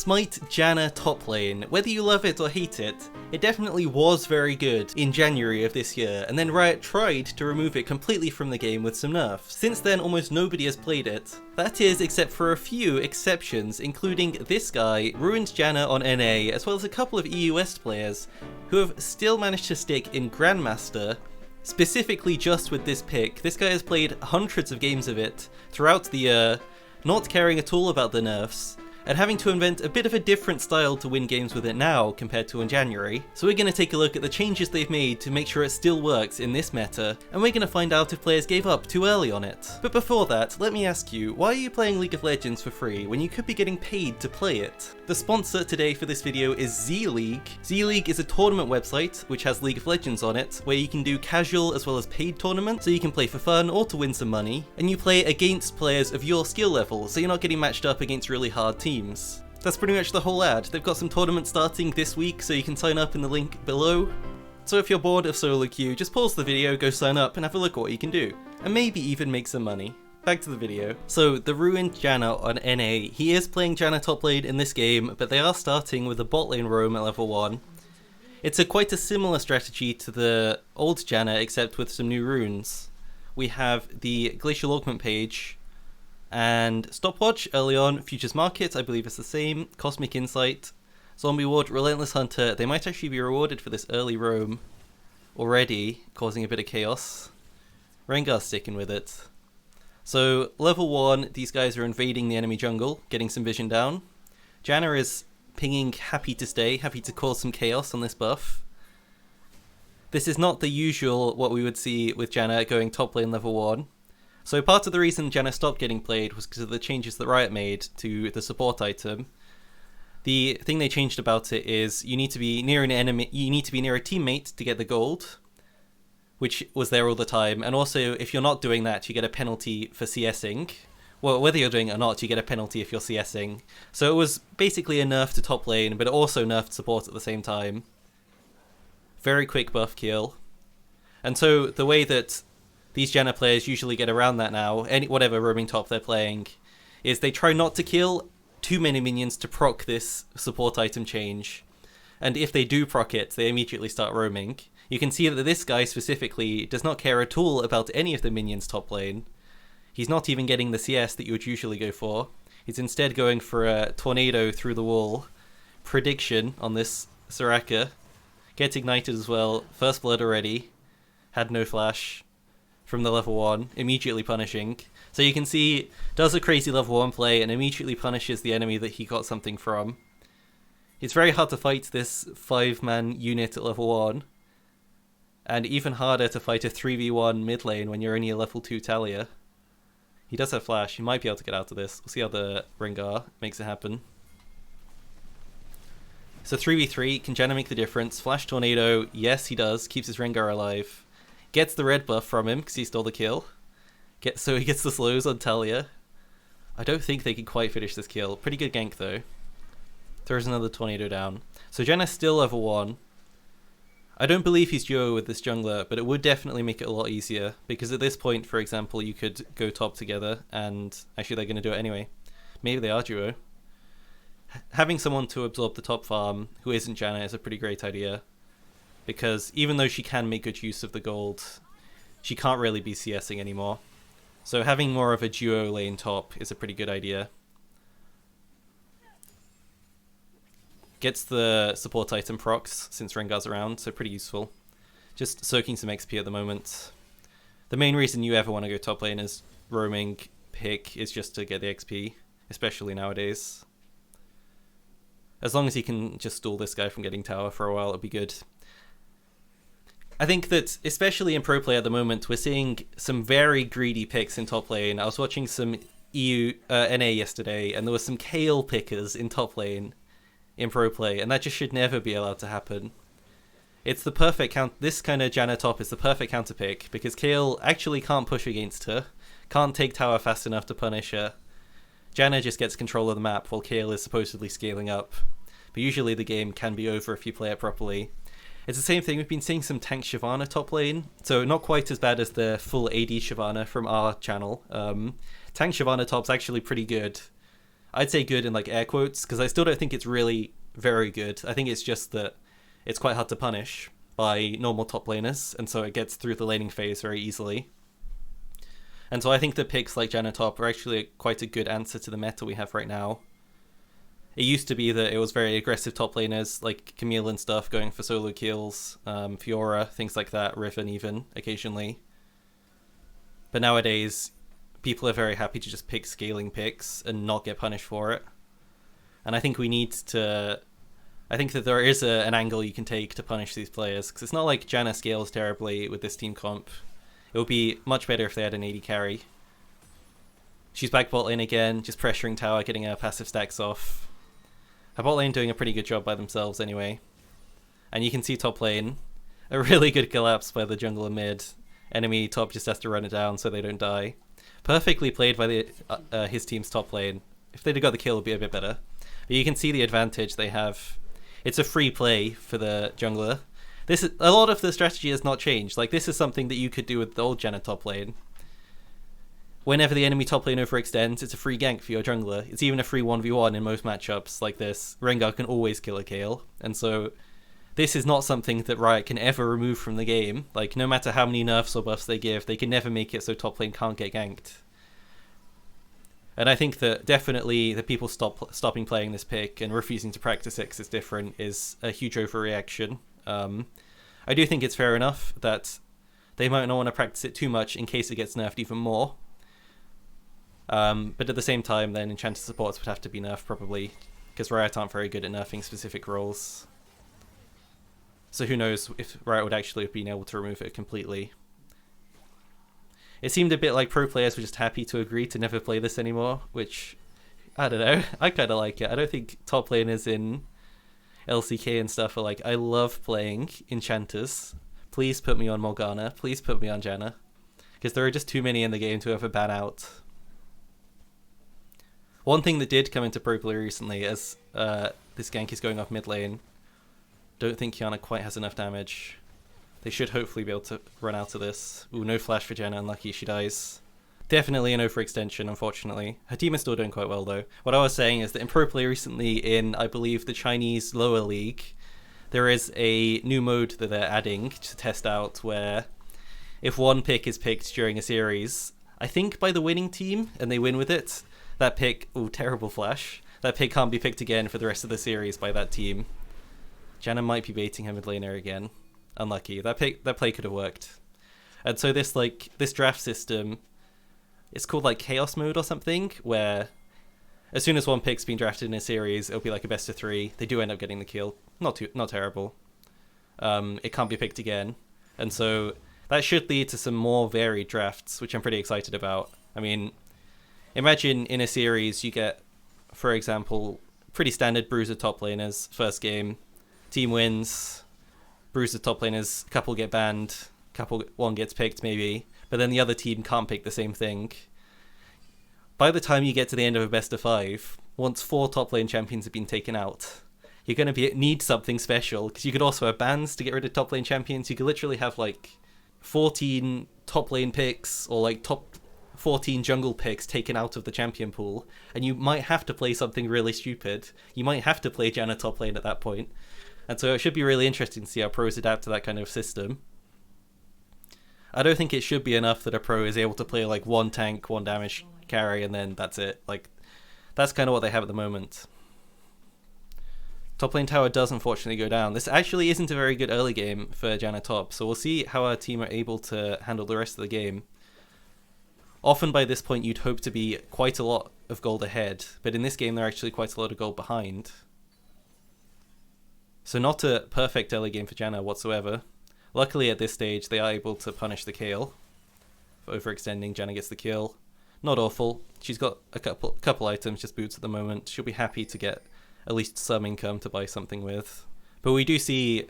Smite Janna top lane. Whether you love it or hate it, it definitely was very good in January of this year, and then Riot tried to remove it completely from the game with some nerfs. Since then, almost nobody has played it. That is, except for a few exceptions, including this guy, Ruined Janna on NA, as well as a couple of EU West players, who have still managed to stick in Grandmaster, specifically just with this pick. This guy has played hundreds of games of it throughout the year, not caring at all about the nerfs, and having to invent a bit of a different style to win games with it now compared to in January. So we're going to take a look at the changes they've made to make sure it still works in this meta, and we're going to find out if players gave up too early on it. But before that, let me ask you, why are you playing League of Legends for free when you could be getting paid to play it? The sponsor today for this video is Z-League. Z-League is a tournament website which has League of Legends on it, where you can do casual as well as paid tournaments, so you can play for fun or to win some money, and you play against players of your skill level, so you're not getting matched up against really hard teams. That's pretty much the whole ad. They've got some tournaments starting this week, so you can sign up in the link below. So if you're bored of solo queue, just pause the video, go sign up, and have a look at what you can do. And maybe even make some money. Back to the video. So, the Ruined Janna on NA. He is playing Janna top lane in this game, but they are starting with a bot lane roam at level 1. It's quite a similar strategy to the old Janna, except with some new runes. We have the Glacial Augment page, and Stopwatch early on, Futures Market, I believe it's the same, Cosmic Insight, Zombie Ward, Relentless Hunter. They might actually be rewarded for this early roam already, causing a bit of chaos. Rengar's sticking with it. So, level 1, these guys are invading the enemy jungle, getting some vision down. Janna is pinging happy to stay, happy to cause some chaos on this buff. This is not the usual what we would see with Janna going top lane level 1. So part of the reason Janna stopped getting played was because of the changes that Riot made to the support item. The thing they changed about it is you need to be near an enemy, you need to be near a teammate to get the gold, which was there all the time. And also, if you're not doing that, you get a penalty for CSing. Well, whether you're doing it or not, you get a penalty if you're CSing. So it was basically a nerf to top lane, but it also nerfed support at the same time. Very quick buff kill. And so the way that these Janna players usually get around that now, whatever roaming top they're playing, is they try not to kill too many minions to proc this support item change. And if they do proc it, they immediately start roaming. You can see that this guy specifically does not care at all about any of the minions top lane. He's not even getting the CS that you would usually go for. He's instead going for a tornado through the wall. Prediction on this Soraka. Gets ignited as well. First blood already. Had no flash from the level 1, immediately punishing. So you can see, does a crazy level 1 play and immediately punishes the enemy that he got something from. It's very hard to fight this 5-man unit at level 1, and even harder to fight a 3v1 mid lane when you're only a level 2 Talia. He does have flash, he might be able to get out of this. We'll see how the Rengar makes it happen. So 3v3, can Janna make the difference? Flash Tornado, yes he does, keeps his Rengar alive. Gets the red buff from him because he stole the kill. So he gets the slows on Talia. I don't think they can quite finish this kill. Pretty good gank though. Throws another tornado down. So Janna's still level 1. I don't believe he's duo with this jungler, but it would definitely make it a lot easier, because at this point, for example, you could go top together, and actually they're going to do it anyway. Maybe they are duo. Having someone to absorb the top farm who isn't Janna is a pretty great idea, because even though she can make good use of the gold, she can't really be CSing anymore. So having more of a duo lane top is a pretty good idea. Gets the support item procs since Rengar's around, so pretty useful. Just soaking some XP at the moment. The main reason you ever want to go top lane as roaming pick is just to get the XP, especially nowadays. As long as you can just stall this guy from getting tower for a while, it'll be good. I think that, especially in pro play at the moment, we're seeing some very greedy picks in top lane. I was watching some NA yesterday, and there were some Kale pickers in top lane in pro play, and that just should never be allowed to happen. It's the perfect this kind of Janna top is the perfect counter pick, because Kale actually can't push against her, can't take tower fast enough to punish her. Janna just gets control of the map while Kale is supposedly scaling up. But usually the game can be over if you play it properly. It's the same thing, we've been seeing some tank Shyvana top lane, so not quite as bad as the full AD Shyvana from our channel. Tank Shyvana top's actually pretty good. I'd say good in like air quotes, because I still don't think it's really very good. I think it's just that it's quite hard to punish by normal top laners, and so it gets through the laning phase very easily. And so I think the picks like Janna top are actually quite a good answer to the meta we have right now. It used to be that it was very aggressive top laners, like Camille and stuff, going for solo kills, Fiora, things like that, Riven even, occasionally. But nowadays, people are very happy to just pick scaling picks and not get punished for it. And I think we need to... I think that there is an angle you can take to punish these players, because it's not like Janna scales terribly with this team comp. It would be much better if they had an AD carry. She's back bot lane again, just pressuring tower, getting her passive stacks off. Her bot lane doing a pretty good job by themselves anyway. And you can see top lane, a really good collapse by the jungler mid. Enemy top just has to run it down so they don't die. Perfectly played by his team's top lane. If they'd have got the kill, it would be a bit better. But you can see the advantage they have. It's a free play for the jungler. A lot of the strategy has not changed. Like, this is something that you could do with the old Janna top lane. Whenever the enemy top lane overextends, it's a free gank for your jungler. It's even a free 1v1 in most matchups like this. Rengar can always kill a Kayle. And so this is not something that Riot can ever remove from the game. Like, no matter how many nerfs or buffs they give, they can never make it so top lane can't get ganked. And I think that definitely the people stopping playing this pick and refusing to practice it because it's different is a huge overreaction. I do think it's fair enough that they might not want to practice it too much in case it gets nerfed even more. But at the same time, then enchanted supports would have to be nerfed probably, because Riot aren't very good at nerfing specific roles. So who knows if Riot would actually have been able to remove it completely. It seemed a bit like pro players were just happy to agree to never play this anymore, which, I don't know, I kind of like it. I don't think top laners in LCK and stuff are like, I love playing enchanters. Please put me on Morgana. Please put me on Janna. Because there are just too many in the game to ever ban out. One thing that did come into pro play recently, as this gank is going off mid lane, don't think Janna quite has enough damage. They should hopefully be able to run out of this. Ooh, no flash for Janna, unlucky she dies. Definitely an overextension, unfortunately. Her team is still doing quite well, though. What I was saying is that in pro play recently, in, I believe, the Chinese lower league, there is a new mode that they're adding to test out where if one pick is picked during a series, I think by the winning team, and they win with it, that pick, ooh, terrible flash, that pick can't be picked again for the rest of the series by that team. Janna might be baiting her mid laner again. Unlucky. That play could have worked. And so this draft system, it's called like chaos mode or something, where as soon as one pick's been drafted in a series, it'll be like a best of 3. They do end up getting the kill. Not terrible. It can't be picked again. And so that should lead to some more varied drafts, which I'm pretty excited about. I mean, imagine in a series you get, for example, pretty standard bruiser top laners, first game, team wins, bruiser top laners, couple get banned, one gets picked maybe, but then the other team can't pick the same thing. By the time you get to the end of a best of 5, once 4 top lane champions have been taken out, you're going to need something special, because you could also have bans to get rid of top lane champions. You could literally have like 14 top lane picks or like top 14 jungle picks taken out of the champion pool, and you might have to play something really stupid. You might have to play Janna top lane at that point. And so it should be really interesting to see how pros adapt to that kind of system. I don't think it should be enough that a pro is able to play like 1 tank, 1 damage carry, and then that's it. Like, that's kind of what they have at the moment. Top lane tower does unfortunately go down. This actually isn't a very good early game for Janna top, so we'll see how our team are able to handle the rest of the game. Often by this point you'd hope to be quite a lot of gold ahead, but in this game they're actually quite a lot of gold behind. So not a perfect early game for Janna whatsoever. Luckily at this stage they are able to punish the Kayle for overextending. Janna gets the kill. Not awful. She's got a couple items, just boots at the moment. She'll be happy to get at least some income to buy something with. But we do see,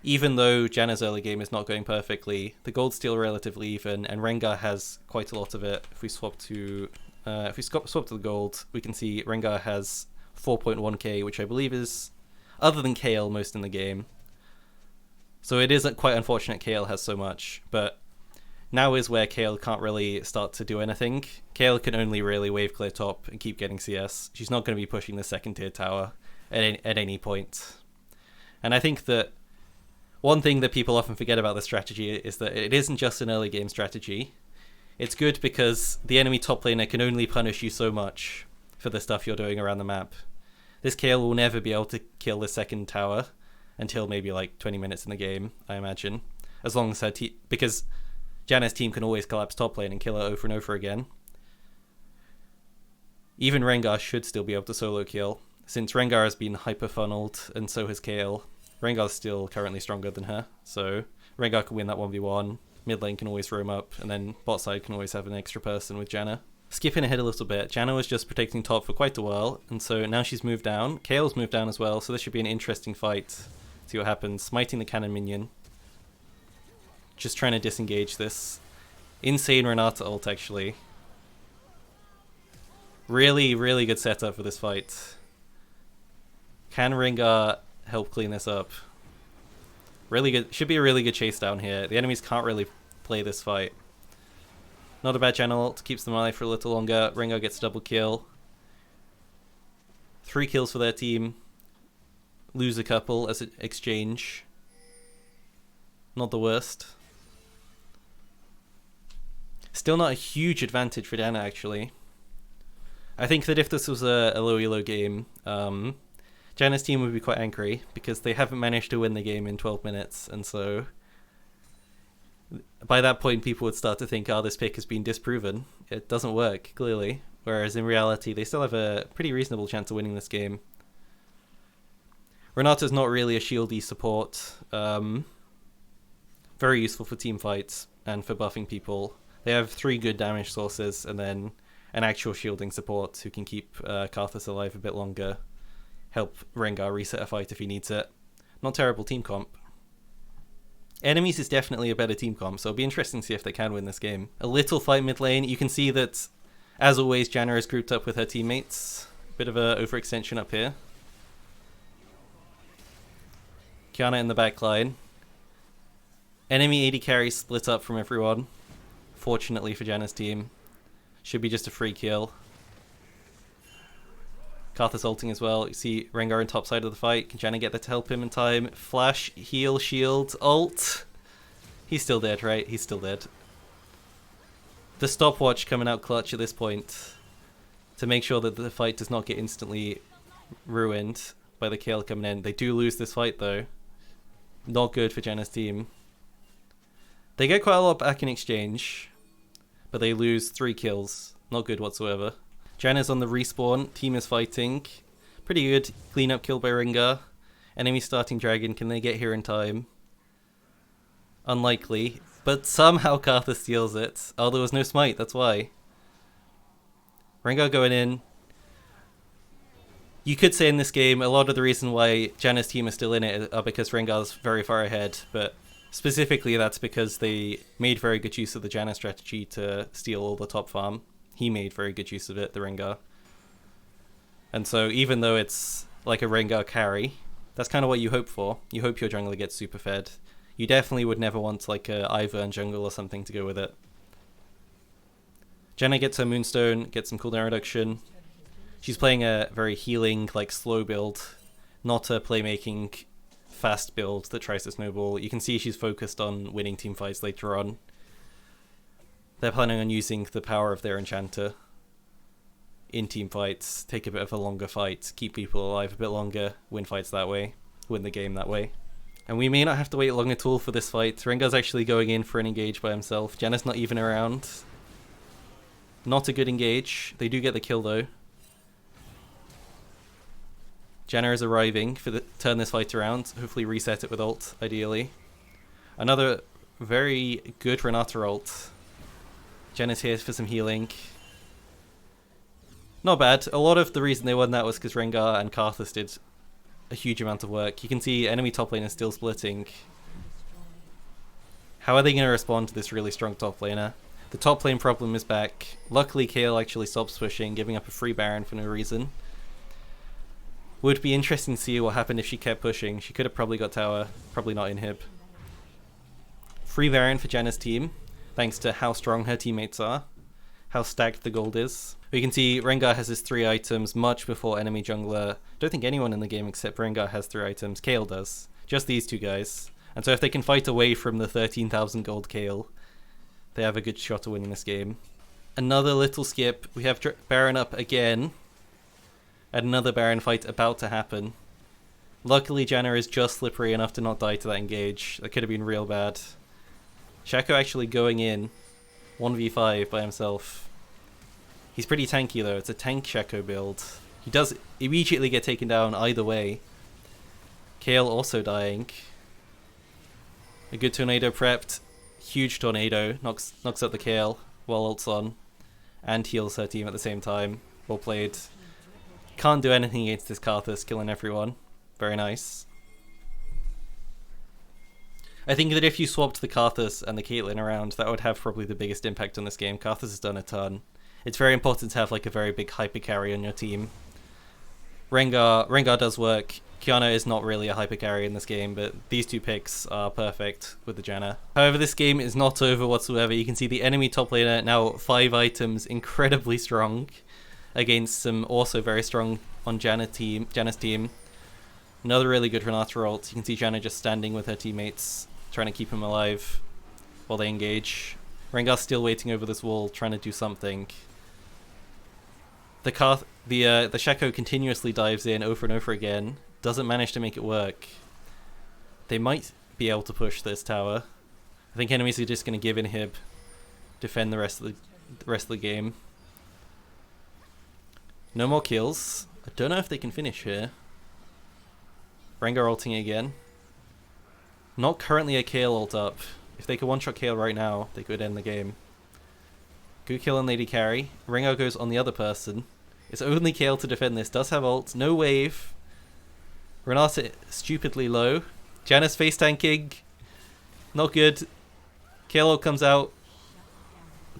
even though Janna's early game is not going perfectly, the gold's still relatively even, and Rengar has quite a lot of it. If we swap to the gold, we can see Rengar has 4.1k, which I believe is, other than Kayle, most in the game. So it is quite unfortunate Kayle has so much, but Now is where Kayle can't really start to do anything. Kayle can only really wave clear top and keep getting CS. She's not going to be pushing the second tier tower at any point. And I think that one thing that people often forget about this strategy is that it isn't just an early game strategy. It's good because the enemy top laner can only punish you so much for the stuff you're doing around the map. This Kayle will never be able to kill the second tower until maybe like 20 minutes in the game, I imagine. As long as her team... Because Janna's team can always collapse top lane and kill her over and over again. Even Rengar should still be able to solo kill, since Rengar has been hyper-funneled, and so has Kayle. Rengar's still currently stronger than her, so Rengar can win that 1v1, mid lane can always roam up, and then bot side can always have an extra person with Janna. Skipping ahead a little bit, Janna was just protecting top for quite a while, and so now she's moved down. Kayle's moved down as well, so this should be an interesting fight. See what happens. Smiting the cannon minion. Just trying to disengage this. Insane Renata ult, actually. Really, really good setup for this fight. Can Rengar help clean this up? Really good. Should be a really good chase down here. The enemies can't really play this fight. Not a bad Janna ult. Keeps them alive for a little longer. Rengar gets a double kill. 3 kills for their team. Lose a couple as an exchange. Not the worst. Still not a huge advantage for Janna, actually. I think that if this was a low elo game, Janna's team would be quite angry because they haven't managed to win the game in 12 minutes, and so by that point people would start to think, oh, this pick has been disproven. It doesn't work, clearly. Whereas in reality, they still have a pretty reasonable chance of winning this game. Renata's not really a shieldy support. Very useful for team fights and for buffing people. They have 3 good damage sources and then an actual shielding support who can keep Karthus alive a bit longer. Help Rengar reset a fight if he needs it. Not terrible team comp. Enemies is definitely a better team comp, so it'll be interesting to see if they can win this game. A little fight mid lane. You can see that, as always, Janna is grouped up with her teammates. Bit of a overextension up here. Kiana in the back line. Enemy AD carry split up from everyone. Fortunately for Janna's team. Should be just a free kill. Karthus ulting as well. You see Rengar on top side of the fight. Can Janna get there to help him in time? Flash, heal, shield, ult. He's still dead, right? He's still dead. The stopwatch coming out clutch at this point to make sure that the fight does not get instantly ruined by the Kayle coming in. They do lose this fight though. Not good for Janna's team. They get quite a lot back in exchange, but they lose 3 kills. Not good whatsoever. Janna's on the respawn. Team is fighting. Pretty good. Cleanup kill by Rengar. Enemy starting dragon. Can they get here in time? Unlikely. But somehow Karthus steals it. Oh, there was no smite. That's why. Rengar going in. You could say in this game, a lot of the reason why Janna's team is still in it are because Rengar's very far ahead. But specifically, that's because they made very good use of the Janna strategy to steal all the top farm. He made very good use of it, the Rengar. And so even though it's like a Rengar carry, that's kind of what you hope for. You hope your jungler gets super fed. You definitely would never want like a Ivern jungle or something to go with it. Janna gets her Moonstone, gets some cooldown reduction. She's playing a very healing, like slow build, not a playmaking fast build that tries to snowball. You can see she's focused on winning team fights later on. They're planning on using the power of their enchanter in team fights, take a bit of a longer fight, keep people alive a bit longer, win fights that way, win the game that way. And we may not have to wait long at all for this fight. Rengar's actually going in for an engage by himself. Janna's not even around. Not a good engage. They do get the kill though. Janna is arriving for turn this fight around, hopefully reset it with ult, ideally. Another very good Renata ult. Janna's here for some healing. Not bad. A lot of the reason they won that was because Rengar and Karthus did a huge amount of work. You can see enemy top lane is still splitting. How are they going to respond to this really strong top laner? The top lane problem is back. Luckily, Kayle actually stops pushing, giving up a free Baron for no reason. Would be interesting to see what happened if she kept pushing. She could have probably got tower. Probably not inhib. Free Baron for Janna's team. thanks to how strong her teammates are, how stacked the gold is. We can see Rengar has his 3 items much before enemy jungler. Don't think anyone in the game except Rengar has 3 items. Kayle does. Just these 2 guys. And so if they can fight away from the 13,000 gold Kayle, they have a good shot of winning this game. Another little skip. We have Baron up again. And another Baron fight about to happen. Luckily, Janna is just slippery enough to not die to that engage. That could have been real bad. Shaco actually going in 1v5 by himself. He's pretty tanky though. It's a tank Shaco build. He does immediately get taken down either way. Kayle also dying. A good tornado prepped. Huge tornado. Knocks out the Kayle while ult's on. And heals her team at the same time. Well played. Can't do anything against this Karthus, killing everyone. Very nice. I think that if you swapped the Karthus and the Caitlyn around, that would have probably the biggest impact on this game. Karthus has done a ton. It's very important to have like a very big hyper carry on your team. Rengar does work. Qiyana is not really a hyper carry in this game, but these 2 picks are perfect with the Janna. However, this game is not over whatsoever. You can see the enemy top laner now 5 items, incredibly strong, against some also very strong on Janna's team. Another really good Renata ult. You can see Janna just standing with her teammates, trying to keep him alive while they engage. Rengar's still waiting over this wall, trying to do something. The Shaco continuously dives in over and over again. Doesn't manage to make it work. They might be able to push this tower. I think enemies are just going to give inhib, defend the rest of the game. No more kills. I don't know if they can finish here. Rengar ulting again. Not currently a Kayle ult up. If they could one-shot Kayle right now, they could end the game. Good kill on Lady Carry. Rengar goes on the other person. It's only Kayle to defend this. Does have ult. No wave. Renata stupidly low. Janna's face tanking. Not good. Kayle ult comes out.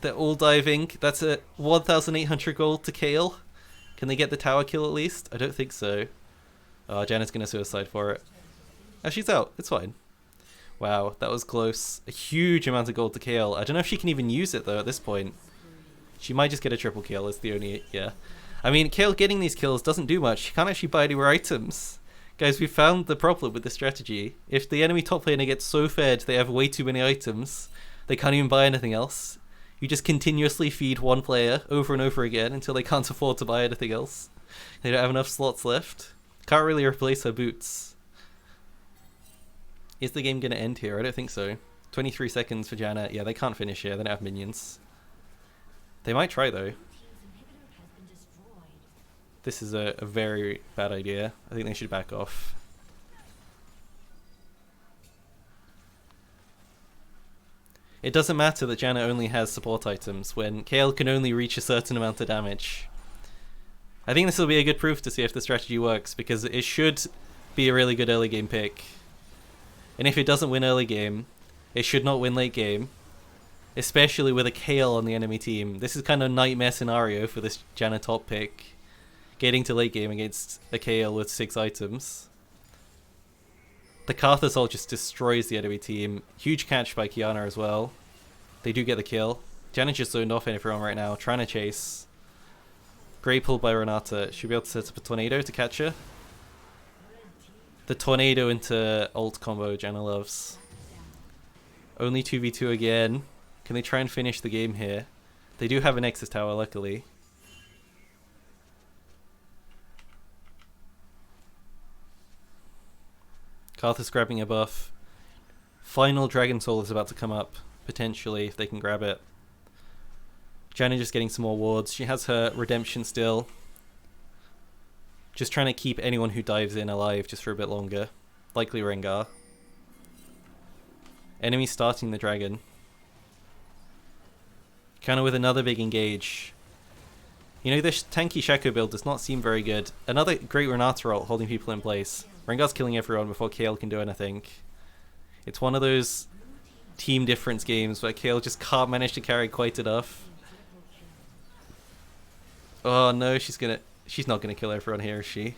They're all diving. That's a 1,800 gold to Kayle. Can they get the tower kill at least? I don't think so. Oh, Janna's gonna suicide for it. Oh, she's out. It's fine. Wow, that was close. A huge amount of gold to Kayle. I don't know if she can even use it though at this point. She might just get a triple kill. It's the only... yeah. I mean, Kayle getting these kills doesn't do much. She can't actually buy any more items. Guys, we found the problem with this strategy. If the enemy top laner gets so fed they have way too many items, they can't even buy anything else. You just continuously feed one player over and over again until they can't afford to buy anything else. They don't have enough slots left. Can't really replace her boots. Is the game going to end here? I don't think so. 23 seconds for Janna. Yeah, they can't finish here. They don't have minions. They might try though. This is a very bad idea. I think they should back off. It doesn't matter that Janna only has support items when Kayle can only reach a certain amount of damage. I think this will be a good proof to see if the strategy works, because it should be a really good early game pick. And if it doesn't win early game, it should not win late game. Especially with a Kayle on the enemy team. This is kind of a nightmare scenario for this Janna top pick. Getting to late game against a Kayle with 6 items. The Karthus ult just destroys the enemy team. Huge catch by Qiyana as well. They do get the kill. Janna just zoned off everyone right now, trying to chase. Great pull by Renata. Should be able to set up a tornado to catch her. The tornado into ult combo Janna loves. Only 2v2 again. Can they try and finish the game here? They do have a Nexus tower, luckily. Karthus grabbing a buff. Final Dragon Soul is about to come up, potentially, if they can grab it. Janna just getting some more wards. She has her redemption still. Just trying to keep anyone who dives in alive just for a bit longer. Likely Rengar. Enemy starting the dragon. Kind of with another big engage. You know, this tanky Shaco build does not seem very good. Another great Renata ult holding people in place. Rengar's killing everyone before Kayle can do anything. It's one of those team difference games where Kayle just can't manage to carry quite enough. Oh no, she's not gonna kill everyone here, is she?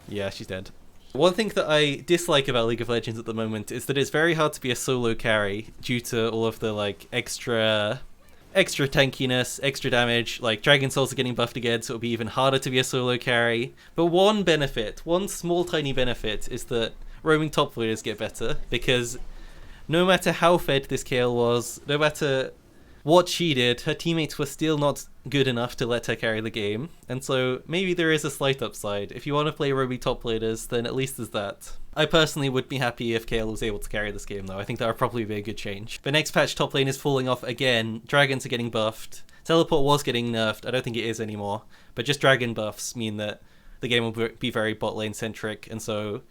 Yeah, she's dead. One thing that I dislike about League of Legends at the moment is that it's very hard to be a solo carry due to all of the like extra tankiness, extra damage. Like Dragon Souls are getting buffed again, so it'll be even harder to be a solo carry. But one small tiny benefit, is that roaming top laners get better, because no matter how fed this Kayle was, no matter what she did, her teammates were still not good enough to let her carry the game. And so maybe there is a slight upside. If you want to play roaming top laners, then at least there's that. I personally would be happy if Kayle was able to carry this game though. I think that would probably be a good change. But next patch, top lane is falling off again. Dragons are getting buffed. Teleport was getting nerfed. I don't think it is anymore. But just dragon buffs mean that the game will be very bot lane centric, and so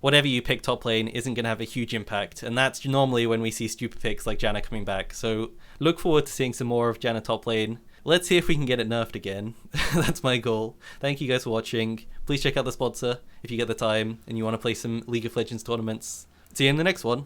whatever you pick top lane isn't going to have a huge impact, and that's normally when we see stupid picks like Janna coming back. So look forward to seeing some more of Janna top lane. Let's see if we can get it nerfed again. That's my goal. Thank you guys for watching. Please check out the sponsor if you get the time and you want to play some League of Legends tournaments. See you in the next one.